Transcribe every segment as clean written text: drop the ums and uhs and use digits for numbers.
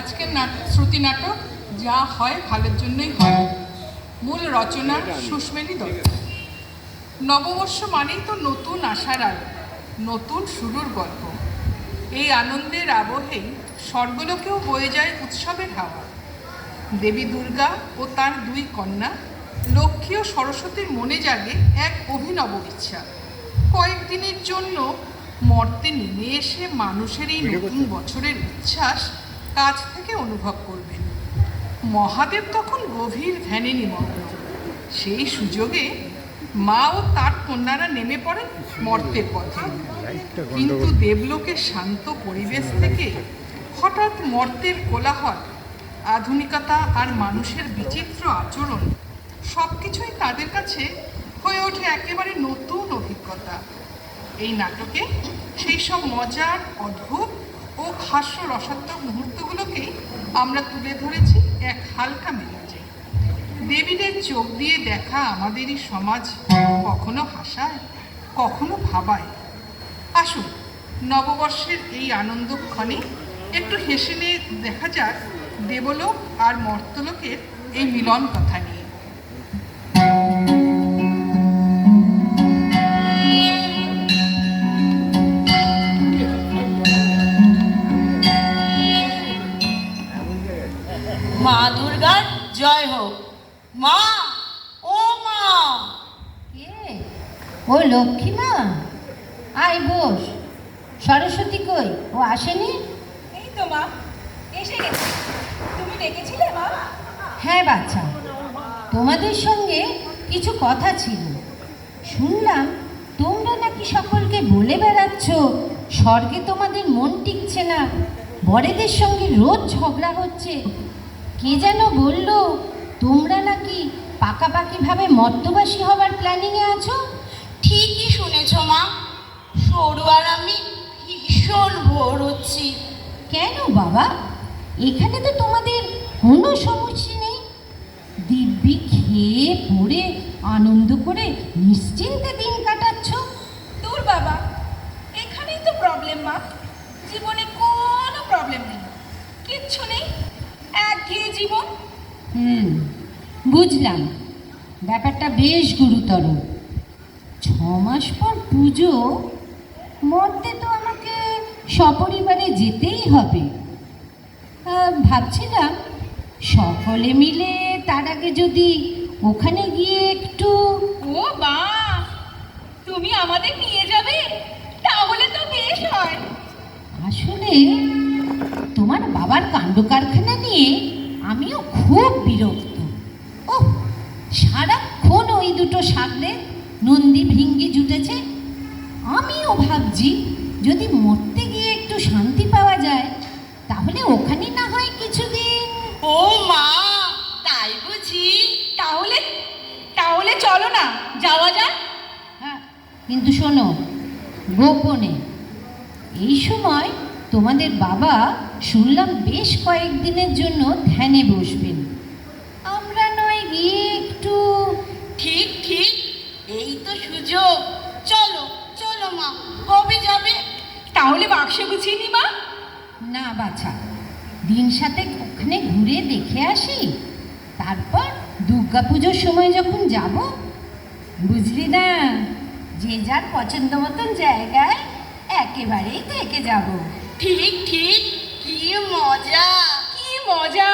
আজকের শ্রুতি নাটক যা হয় ভালোর জন্যই হয়। মূল রচনা সুস্মেলী দত্ত। নববর্ষ মানেই তো নতুন আশার আলো, নতুন শুরুর গল্প। এই আনন্দের আবহেই স্বর্গলোকেও বয়ে যায় উৎসবের হাওয়া। দেবী দুর্গা ও তার দুই কন্যা লক্ষ্মী ও সরস্বতীর মনে জাগে এক অভিনব ইচ্ছা, কয়েকদিনের জন্য মর্তে নেমে এসে মানুষের এই নতুন বছরের উচ্ছ্বাস কাছ থেকে অনুভব করবেন। মহাদেব তখন গভীর ধ্যানে নিমগ্ন। সেই সুযোগে মা ও তার কন্যারা নেমে পড়েন মর্তের পথে। কিন্তু দেবলোকের শান্ত পরিবেশ থেকে হঠাৎ মর্তের কোলাহল, আধুনিকতা আর মানুষের বিচিত্র আচরণ সব কিছুই তাদের কাছে হয়ে ওঠে একেবারে নতুন অভিজ্ঞতা। এই নাটকে সেই সব মজার, অদ্ভুত ও হাস্যরসাত্মক মুহূর্তগুলোকেই আমরা তুলে ধরেছি এক হালকা মেজাজে। দেবীদের চোখ দিয়ে দেখা আমাদেরই সমাজ কখনো হাসায়, কখনো ভাবায়। আসুন নববর্ষের এই আনন্দক্ষণে একটু হেসে নিয়ে দেখা যাক দেবলোক আর মর্তলোকের এই মিলন কথা নিয়ে। মা দুর্গার জয় হোক। মা, ও মা। ও লক্ষ্মী মা, আয় বস। সরস্বতী কই, ও আসেনি? এই তো মা, এসে গেছে। তুমি ডেকেছিলে মা? হ্যাঁ বাচ্চা, তোমাদের সঙ্গে কিছু কথা ছিল। শুনলাম তোমরা নাকি সকলকে বলে বেড়াচ্ছ স্বর্গে তোমাদের মন টিকছে না, বরেদের সঙ্গে রোজ ঝগড়া হচ্ছে। কে যেন বললো তোমরা নাকি পাকাপাকিভাবে মর্তবাসী হবার প্ল্যানিংয়ে আছো। ঠিকই শুনেছ মা, সরু আর আমি ভীষণ ভোর হচ্ছি। কেন বাবা, এখানে তো তোমাদের কোনো সমস্যা নেই। দিব্যি খেয়ে পড়ে আনন্দ করে নিশ্চিন্তে দিন কাটাচ্ছ। দূর বাবা, এখানেই তো প্রবলেম মা। জীবনে কোনো প্রবলেম নেই, কিচ্ছু নেই, একঘেয়ে জীবন। বুঝলাম, ব্যাপারটা বেশ গুরুতর। 6 মাস পর পুজো, মর্তে তো আমাকে সপরিবারে যেতেই হবে। ভাবছিলাম সকলে মিলে তার আগে যদি ওখানে গিয়ে একটু। ও মা, তুমি আমাদের নিয়ে যাবে? তাহলে তো বেশ হয়। আসলে তোমার বাবার কাণ্ড কারখানা নিয়ে আমিও খুব বিরক্ত। ও সারাক্ষণ ওই দুটো সাগরে নন্দী ভৃঙ্গি জুটেছে। আমিও ভাবছি যদি মরতে গিয়ে একটু শান্তি পাওয়া যায় তাহলে ওখানে না হয় কিছুদিন। ও মা, তাই বুঝি? তাহলে তাহলে চলো না, যাওয়া যাক। হ্যাঁ, কিন্তু শোনো, গোপনে। এই সময় তোমাদের বাবা শুনলাম বেশ কয়েকদিনের জন্য ধ্যানে বসবেন। আমরা নয় গিয়ে একটু। ঠিক ঠিক, এই তো সুযোগ। চলো চলো মা, কবে যাবে? তাহলে বাক্সে গুছিয়ে নি মা। না বাছা, দিন সাথে ওখানে ঘুরে দেখে আসি, তারপর দুর্গাপুজোর সময় যখন যাব, বুঝলি না, যে যার পছন্দ মতন জায়গায় একেবারেই থেকে যাব। ঠিক ঠিক, কি মজা! কি মজা!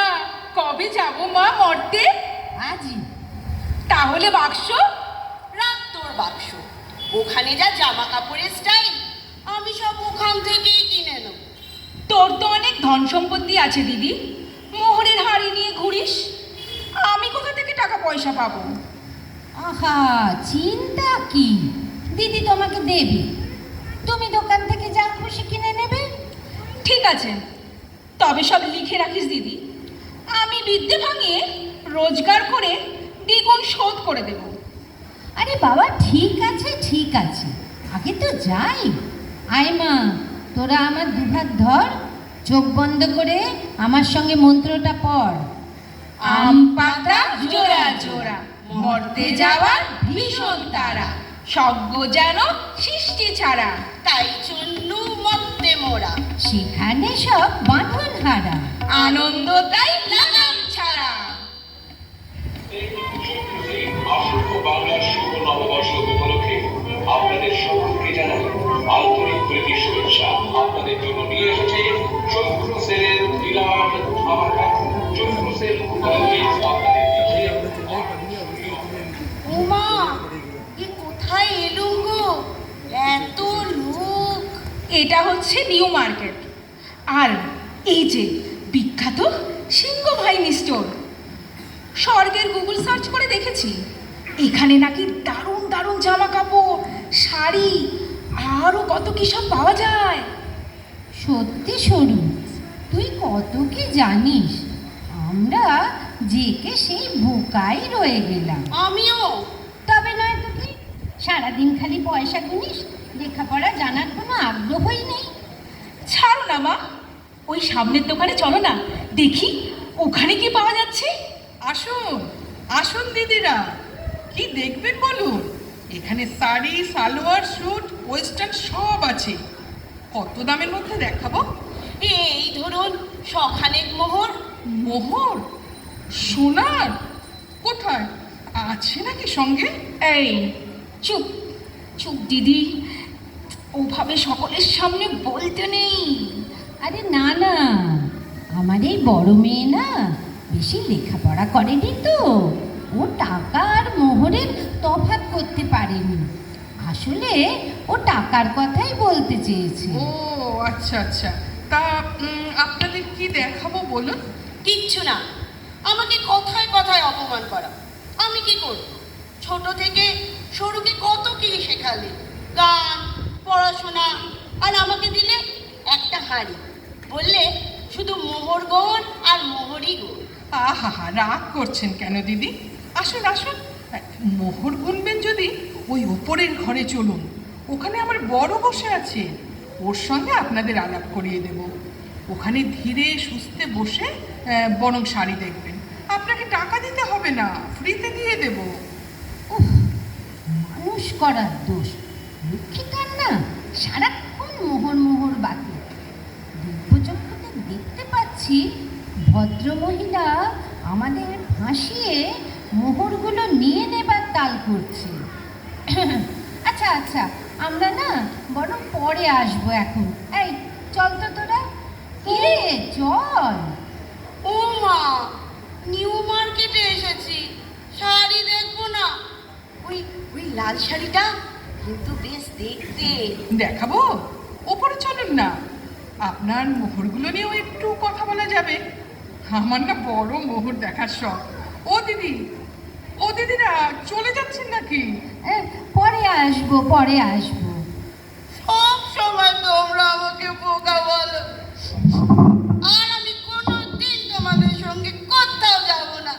কবে যাব মা মর্তে? আজই। তাহলে বাক্স? রাখ তোর বাক্স। ওখানে যা জামা কাপড়ের স্টাইল, আমি সব ওখান থেকেই কিনে নেব। তোর তো অনেক ধন সম্পত্তি আছে দিদি, মোহরের হাড়ি নিয়ে ঘুরিস। আমি কোথা থেকে টাকা পয়সা পাবো? আহা, চিন্তা কি, দিদি তোমাকে দেবে। তুমি দোকান থেকে যা খুশি কিনে নেবে। ঠিক আছে, তবে সব লিখে রাখিস দিদি। আমি বিদ্যে ভাঙিয়ে রোজগার করে দ্বিগুণ শোধ করে দেব। আরে বাবা, ঠিক আছে ঠিক আছে, আগে তো যাই। আয় মা, তোরা আমার দুহাত ধর, চোখ বন্ধ করে আমার সঙ্গে মন্ত্রটা পড়। আম পাতা জোড়া জোড়া, মর্তে যাওয়ার ভীষণ তারা, স্বর্গ যেন সৃষ্টি ছাড়া, তাই জন্য মর্তে মোরা। সেখানে সব বাঁধন হারা। আনন্দ তাই লাগাম ছাড়া। আসন্ন বাংলার শুভ নববর্ষ উপলক্ষে আপনাদের সকলকে জানাই আন্তরিক প্রীতি শুভেচ্ছা। আপনাদের জন্য নিয়ে এসেছে চৈত্র সেলের ডিলার ধামাকা। চৈত্র সেল অলওয়েজ আপনাদের পিছিয়ে উমা, এ কোথায় এলুম গো, এত লোক। এটা হচ্ছে নিউ মার্কেট, আর এই যে বিখ্যাত সিংহভাইনি স্টোর। স্বর্গের গুগল সার্চ করে দেখেছি, এখানে নাকি দারুণ দারুণ জামা কাপড়, শাড়ি, আরও কত কি সব পাওয়া যায়। সত্যি সরু, তুই কত কি জানিস, আমরা যেকে সেই বোকাই রয়ে গেলাম। আমিও। তবে নয় তো কি, সারাদিন খালি পয়সা গুনিস, লেখাপড়া জানার কোনো আগ্রহই নেই। ছাড়ো না মা, ওই সামনের দোকানে চলো না, দেখি ওখানে কি পাওয়া যাচ্ছে। আসুন আসুন দিদিরা, কি দেখবেন বলুন? এখানে শাড়ি, সালোয়ার, স্যুট, ওয়েস্টার্ন সব আছে। কত দামের মধ্যে দেখাবো? এই ধরুন সখানেক মোহর। মোহর? সোনার? কোথায় আছে নাকি সঙ্গে? এই চুপ চুপ দিদি, ওভাবে সকলের সামনে বলতে নেই। আরে না না, আমার এই বড় মেয়ে না বেশি লেখাপড়া করেনি তো, ও টাকা আর মোহরের তফাৎ করতে পারেনি। আসলে ও টাকার কথাই বলতে চেয়েছে। ও আচ্ছা আচ্ছা, তা আপনাদের কি দেখাবো বলুন? কিচ্ছু না, আমাকে কথায় কথায় অপমান করা। আমি কি করব? ছোট থেকে সরুকে কত কি শেখালে, গান, পড়াশোনা, আর আমাকে দিলে একটা হাঁড়ি, বললে শুধু মোহর গোন আর মোহরই গোন। আহা হা, রাগ করছেন কেন দিদি? আসুন আসুন, মোহর গুনবেন যদি ওই ওপরের ঘরে চলুন, ওখানে আমার বড় বসে আছে, ওর সঙ্গে আপনাদের আলাপ করিয়ে দেব। ওখানে ধীরে সুস্থে বসে বরং শাড়ি দেখবেন, আপনাকে টাকা দিতে হবে না, ফ্রিতে দিয়ে দেব। উফ, মানুষ করার দোষ, লক্ষ্মীকার না সারাক্ষণ মোহর মোহর বাকি। দিব্যচক্ষুতে দেখতে পাচ্ছি ভদ্রমহিলা আমাদের ফাঁসিয়ে মোহরগুলো নিয়ে নেবার তাল করছে। আচ্ছা আচ্ছা, আমরা না বরং পরে আসবো এখন। এই চল তো তোরা, কিরে চল। ও মা, নিউ মার্কেটে এসেছি, শাড়ি দেখবো না? ওই ওই লাল শাড়িটা কিন্তু বেশ দেখতে। দেখাবো? ওপরে চলুন না, আপনার মোহরগুলো নিয়েও একটু কথা বলা যাবে। আমার না বড় মোহর দেখার শখ। ও দিদি, ও দিদিরা চলে যাচ্ছেন নাকি? পরে আসবো পরে আসবো। সব সময় তোমরা আমাকে বোকা বলো, আর আমি কোনোদিন তোমাদের সঙ্গে কোথাও যাব না।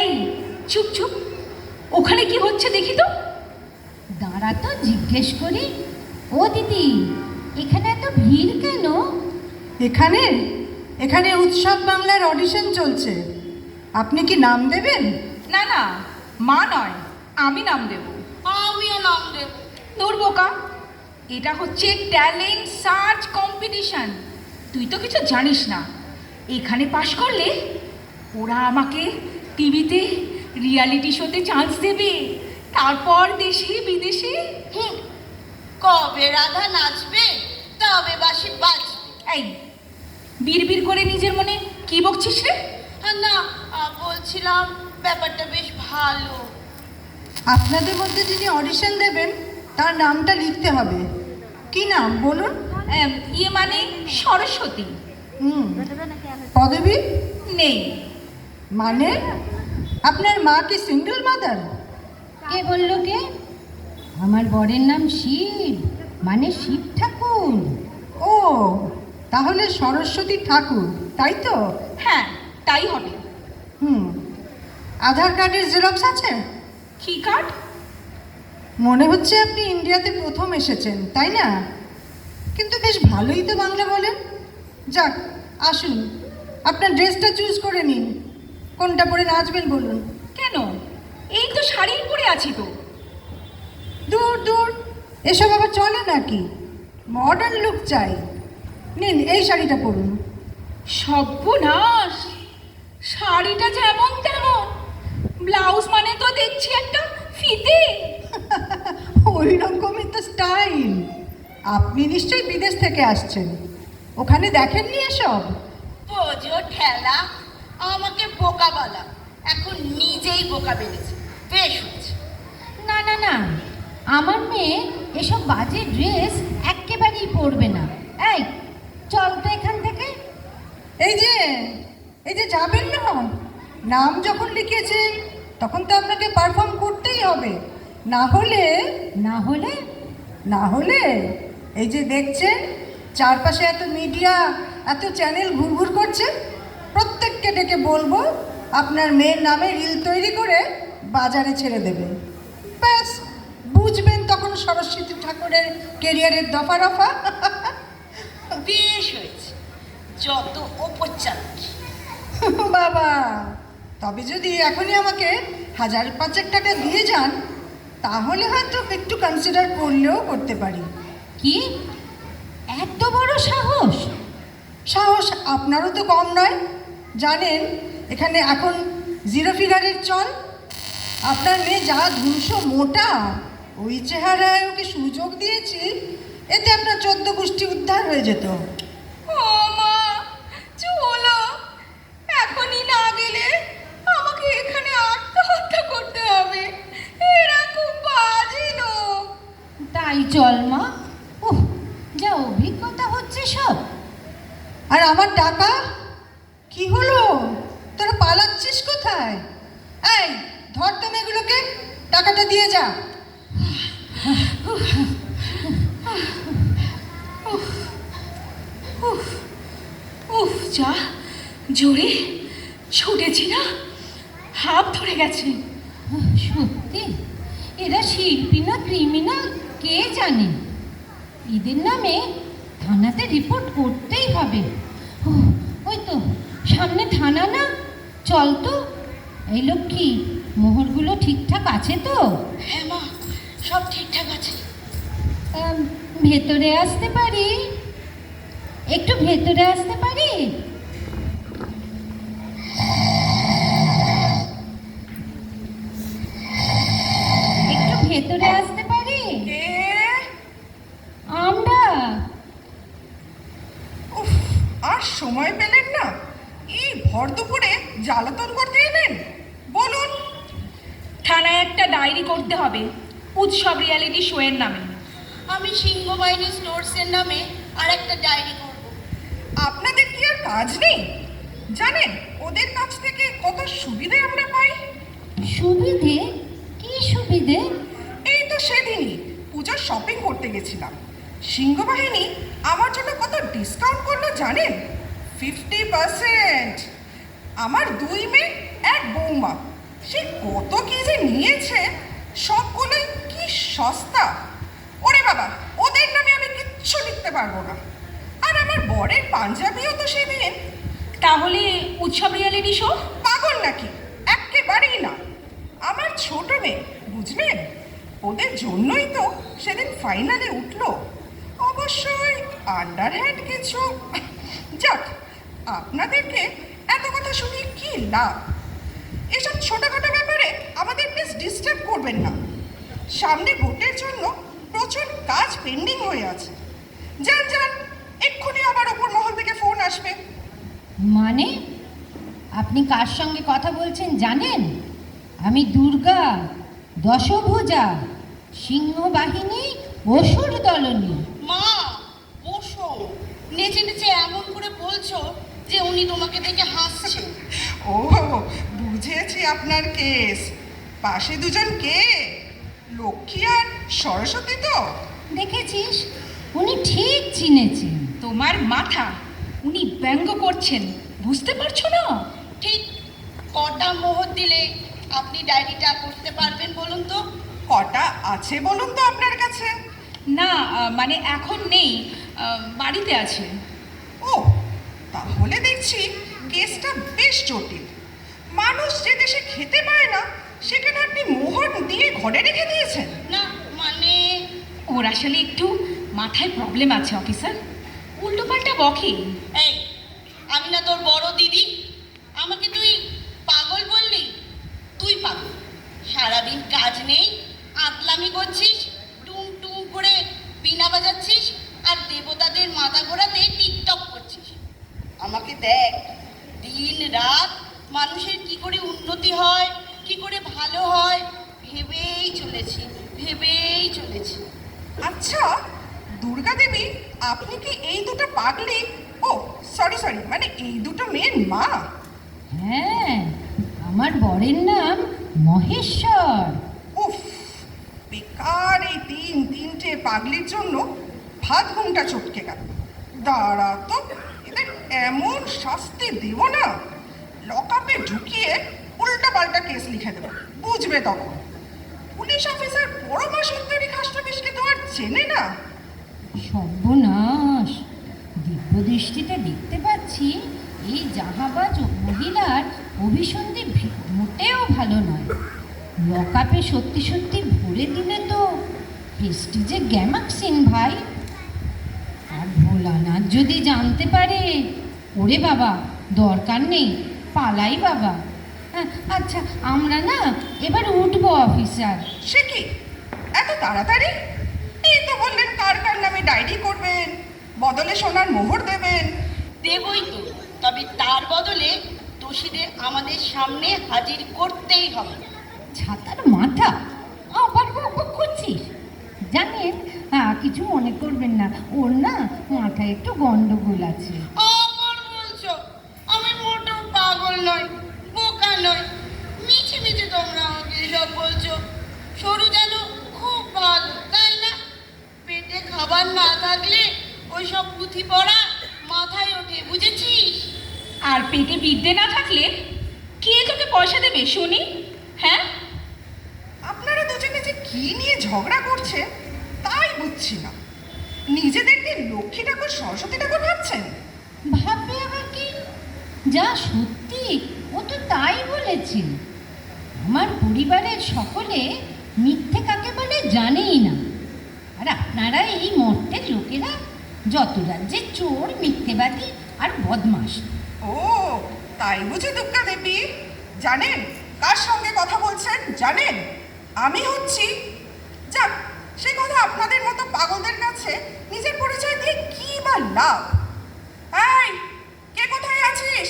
এই চুপ চুপ, ওখানে কি হচ্ছে দেখি তো। দাঁড়া তো জিজ্ঞেস করি। ও দিদি, এখানে এত ভিড় কেন? এখানে এখানে উৎসব বাংলার অডিশন চলছে। আপনি কি নাম দেবেন? না না, মা নয়, আমি নাম দেব। আমিও নাম দেব। দূর বোকা, এটা হচ্ছে ট্যালেন্ট সার্চ কম্পিটিশন। তুই তো কিছু জানিস না। এখানে পাশ করলে ওরা আমাকে টিভিতে রিয়ালিটি শোতে চান্স দেবে, তারপর দেশে বিদেশে। কবে রাধা নাচবে, তবে বাঁশি বাজবে। এই বিড়বিড় করে নিজের মনে কি বকছিস রে? না, বলছিলাম ব্যাপারটা বেশ ভালো। আপনাদের মধ্যে যিনি অডিশন দেবেন তার নামটা লিখতে হবে। কি নাম বলুন? ইয়ে মানে সরস্বতী। পদবী নেই। মানে আপনার মা কি সিঙ্গেল মাদার? কে বললো কে? আমার বরের নাম শিব, মানে শিব ঠাকুর। ও, তাহলে সরস্বতী ঠাকুর, তাই তো? হ্যাঁ, তাই হবে। আধার কার্ডের জেরক্স আছে? কি কার্ড? মনে হচ্ছে আপনি ইন্ডিয়াতে প্রথম এসেছেন, তাই না? কিন্তু বেশ ভালোই তো বাংলা বলেন। যাক, আসুন আপনার ড্রেসটা চুজ করে নিন। কোনটা পরে নাচবেন বলুন। কেন, এই তো শাড়ি পরে আছি তো। দূর দূর, এসব আবার চলে নাকি? মডার্ন লুক চাই। নিন, এই শাড়িটা পরুন। সর্বনাশ, শাড়িটা যেমন তেমন, ব্লাউজ মানে তো দেখছি একটা ফিতে। ওই রকমই তো স্টাইল। আপনি নিশ্চয়ই বিদেশ থেকে আসছেন, ওখানে দেখেননি এসব? বোঝো ঠেলা, আমাকে বোকা বলা, এখন নিজেই বোকা বেড়েছে। বেশ হয়েছে। না না না, আমার মেয়ে এসব বাজে ড্রেস একেবারেই পরবে না। এই চল তো এখান থেকে। এই যে যাবেন না, নাম যখন লিখেছেন তখন তো আপনাকে পারফর্ম করতেই হবে। না হলে না হলে না হলে এই যে দেখছেন চারপাশে এত মিডিয়া, এত চ্যানেল ঘুরঘুর করছে, প্রত্যেককে ডেকে বলবো আপনার মেয়ের নামে রিল তৈরি করে বাজারে ছেড়ে দেবে। ব্যাস, বুঝবেন তখন সরস্বতী ঠাকুরের কেরিয়ারের দফা রফা। বেশ হয়েছে, যত ওপর চালাকি। বাবা, তবে যদি এখনই আমাকে 1,000-5,000 টাকা দিয়ে যান তাহলে হয়তো একটু কনসিডার করলেও করতে পারি। কি এত বড় সাহস? সাহস আপনারও তো কম নয়। জানেন এখানে এখন জিরো ফিগারের চল। আপনার মেয়ে যা ধুমসো মোটা, ওই চেহারায় ওকে সুযোগ দিয়েছি, এতে আপনার 14 গোষ্ঠী উদ্ধার হয়ে যেত। ও মা, চলো, এখনই না গেলে আমাকে এখানে আত্মহত্যা করতে হবে। এরা খুব বাজে লোক। তাই চল মা। উহ, যা অভিজ্ঞতা হচ্ছে সব। আর আমার টাকা কি হলো? তোরা পালাচ্ছিস কোথায়? এই ধর তো মেয়েগুলোকে, টাকাটা দিয়ে যা। উফ, যা জোরে ছুটেছি না, হাত ধরে গেছে। সত্যি এরা শিল্পী না ক্রিমিনাল কে জানে। এদের নামে থানাতে রিপোর্ট করতেই হবে। উহ, ওই তো সামনে থানা না, চল তো। এই লক্ষ্মী, মোহরগুলো ঠিকঠাক আছে তো? হ্যাঁ মা, সব ঠিকঠাক আছে। ভেতরে আসতে পারি? একটু ভেতরে আসতে পারি? একটু ভেতরে আসতে পারি? আমরা। উফ, আর সময় পেলেন না? এই ভর দুপুরে জ্বালাতন করতে এলেন? বলুন। থানায় একটা ডায়েরি করতে হবে উৎসব রিয়ালিটি শো এর নামে। আমি সিংহবাহিনী স্টোর্সের নামে আর একটা ডায়েরি করব। আপনাদের কি আর কাজ নেই? জানেন ওদের কাছ থেকে কত সুবিধে আমরা পাই? সুবিধে? কি সুবিধে? এই তো সেদিনই পূজার শপিং করতে গেছিলাম, সিংহবাহিনী আমার জন্য কত ডিসকাউন্ট করলো জানেন? 50%। আমার 2 মেয়ে 1 বৌমা, সে কত কি যে নিয়েছে, সবগুলোই কি সস্তা। ওরে বাবা, ওদের নামে আমি কিচ্ছু লিখতে পারবো না। আর আমার বরের পাঞ্জাবিও তো সেদিন। তাহলে উৎসব রিয়ালিটি শো? পাগল নাকি? একেবারেই না। আমার ছোট মেয়ে, বুঝলেন, ওদের জন্যই তো সেদিন ফাইনালে উঠলো। অবশ্যই আন্ডারহ্যান্ড কিছু। যাক, আপনাদেরকে এত কথা শুনিয়ে কি লাভ? এসব ছোটখাটো ব্যাপারে আমাদের প্লিজ ডিস্টার্ব করবেন না। সামনে ভোটের জন্য প্রচুর কাজ পেন্ডিং হয়ে আছে। যান যান, এক্ষুনি আবার ওপর মহল থেকে ফোন আসবে। মানে আপনি কার সঙ্গে কথা বলছেন জানেন? আমি দুর্গা, দশভুজা, সিংহবাহিনী, অসুর দলনী। মা, বসো। নেচে নেচে এমন করে বলছো যে উনি তোমাকে দেখে হাসছেন। ও, বুঝেছি আপনার কেস। পাশে দুজন কে? লক্ষ্মী আর সরস্বতী তো? দেখেছিস, উনি ঠিক চিনেছেন। তোমার মাথা, উনি ব্যঙ্গ করছেন, বুঝতে পারছো না? ঠিক কটা মোহর দিলে আপনি ডায়েরিটা করতে পারবেন বলুন তো? কটা আছে বলুন তো আপনার কাছে? না, মানে এখন নেই। বাড়িতে আছে। ও, তাহলে দেখছি কেসটা বেশ জটিল। মানুষ যে দেশে খেতে পায় না সেখানে আপনি মোহর দিয়ে ঘরে রেখে দিয়েছেন? না মানে ওর আসলে একটু মাথায় প্রবলেম আছে অফিসার, উল্টোপাল্টা বকে। এই, আমি না তোর বড় দিদি? আমাকে তুই পাগল বললি? তুই পাগল। সারাদিন কাজ নেই, আতলামি করছিস, টুং টুং করে বিনা বাজাচ্ছিস, আর দেবতাদের মাথা ঘোরাতে টিকটক করছিস। আমাকে দেখ, দিন রাত মানুষের কি করে উন্নতি হয়, কি করে ভালো হয় ভেবেই চলেছি। আচ্ছা দুর্গা দেবী, আপনি কি এই দুটো পাগলি, ও সরি মানে এই দুটো মেয়ের মা? হ্যাঁ, আমার বরের নাম মহেশ্বর। উফ, বেকার এই তিনটে পাগলির জন্য ভাত ঘুমটা চটকে গেল। দাঁড়া তো, এদের এমন শাস্তি দেব না, লকআপে ঢুকিয়ে উল্টা পাল্টা কেস লিখে দেবো, বুঝবে তখন। পুলিশ অফিসার পরমা সুন্দরী খাসনবিশকে তো আর চেনে না। সর্বনাশ! দিব্যদৃষ্টিতে দেখতে পাচ্ছি এই জাহাবাজ মহিলার অভিসন্ধি মোটেও ভালো নয়। লকআপে সত্যি সত্যি ভরে দিলে তো প্রেস্টিজে গ্যামাক্সিন ভাই। আর ভোলানাথ যদি জানতে পারে, ওরে বাবা, দরকার নেই, পালাই বাবা। আচ্ছা, আমরা না এবার উঠবো অফিসার। সে কি এত তাড়াতাড়ি? এই তো বললেন কার কার নামে ডায়েরি করবেন, বদলে সোনার মোহর দেবেন। দেবই তো, তবে তার বদলে দোষীদের আমাদের সামনে হাজির করতেই হবে। ছাতার মাথা আবার বকবক করছিস? জানেন, কিছু মনে করবেন না, ওর না মাথায় একটু গন্ডগোল আছে। আবার বলছো? আমি মোটেও পাগল নই, বোকা নই। মিছে তোমরা আমাকে এসব বলছো। সরু যেন খুব ভালো, তাই না? পেটে খাবার না থাকলে ওই সব পুঁথি পড়া মাথায় ওঠে, বুঝেছিস? আর পেটে বিদ্যে না থাকলে কে তোকে পয়সা দেবে শুনি? হ্যাঁ, আপনারা দুজনে যে কি নিয়ে ঝগড়া করছে তাই বুঝছি না। নিজেদেরকে লক্ষ্মী ঠাকুর সরস্বতী ঠাকুর ভাবছেন? ভাববে আবার কি? যা সত্যি ও তো তাই বলেছে। আমার পরিবারের সকলে মিথ্যে কাকে বলে জানেই না। আর আপনারা এই মর্তের লোকেরা যত রাজ্যের চোর, মিথ্যেবাদী আর বদমাশ। ও, তাই বুঝি দুর্গা দেবী? জানেন কার সঙ্গে কথা বলছেন? জানেন আমি হচ্ছি। যাক, সে কথা আপনাদের মতো পাগলদের কাছে নিজের পরিচয় দিয়ে কি বা লাভ? এই, কে কোথায় আছিস?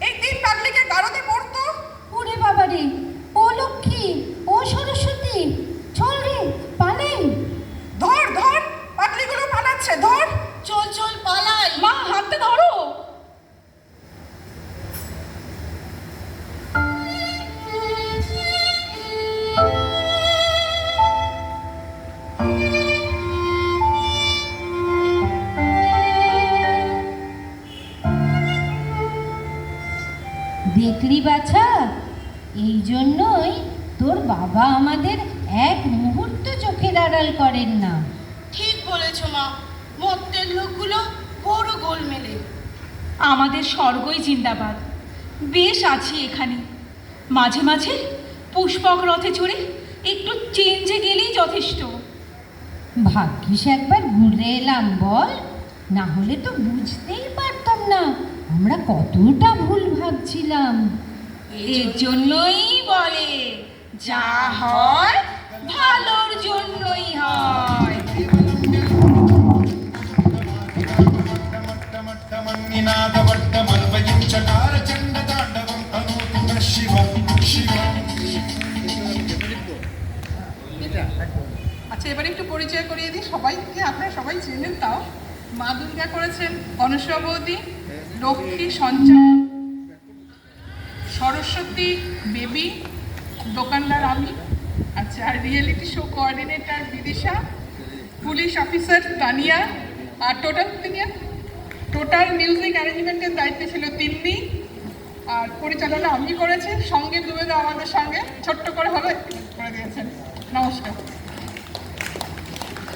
এই তিন পাগলিকে গারদে পড়তো। ওরে বাবা রে, ও লক্ষ্মী, ও সরস্বতী, চল রে পালাই। ধর পাগলিগুলো পালাচ্ছে, ধর। চল পালাই। মা হাতটা ধরো। দেখলি বাছা, এই জন্যই তোর বাবা আমাদের এক মুহূর্ত চোখের আড়াল করেন না। ঠিক বলেছ মা, মর্তের লোকগুলো বড় গোলমেলে। আমাদের স্বর্গই জিন্দাবাদ। বেশ আছি এখানে, মাঝে মাঝে পুষ্পক রথে চড়ে একটু চেঞ্জে গেলেই যথেষ্ট। ভাগ্যিস একবার ঘুরে এলাম বল, না হলে তো বুঝতেই পারতাম না আমরা কতটা ভুল ভাবছিলাম। এর জন্যই বলে, যা হয় ভালোর জন্যই হয়। আচ্ছা, এবারে একটু পরিচয় করিয়ে দিই সবাইকে। আপনারা সবাই চেনেন তাও। মা দুর্গা করেছেন অনুসরা বৌদি, লক্ষ্মী সঞ্চয়, সরস্বতী বেবি, দোকানদার আমি, আচ্ছা, আর reality show coordinator Bidisha, police officer Tania, আর টোটাল মিউজিক অ্যারেঞ্জমেন্টের দায়িত্বে ছিল তিন্নি, আর পরিচালনা আমি করেছি। সঙ্গে দুবেদা আমাদের সঙ্গে ছোট্ট করে হলে করে দিয়েছেন। নমস্কার।